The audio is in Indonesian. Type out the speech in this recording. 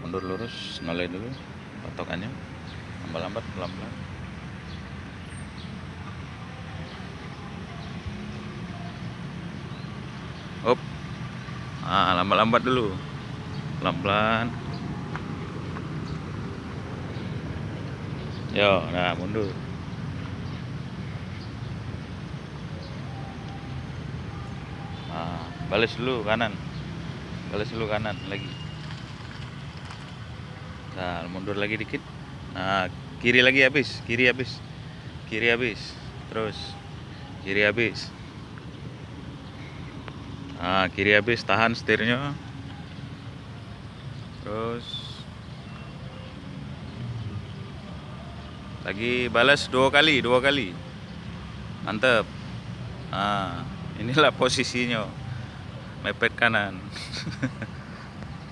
mundur lurus, noleh dulu patokannya, lambat-lambat, pelan-pelan. Up, lambat-lambat dulu, pelan-pelan. Yo, nah mundur. Balas dulu kanan, lagi. Nah, mundur lagi dikit. Nah, kiri lagi habis, kiri habis, terus kiri habis. Kiri habis, tahan setirnya. Terus lagi balas dua kali. Mantep. Inilah posisinya, mepet kanan.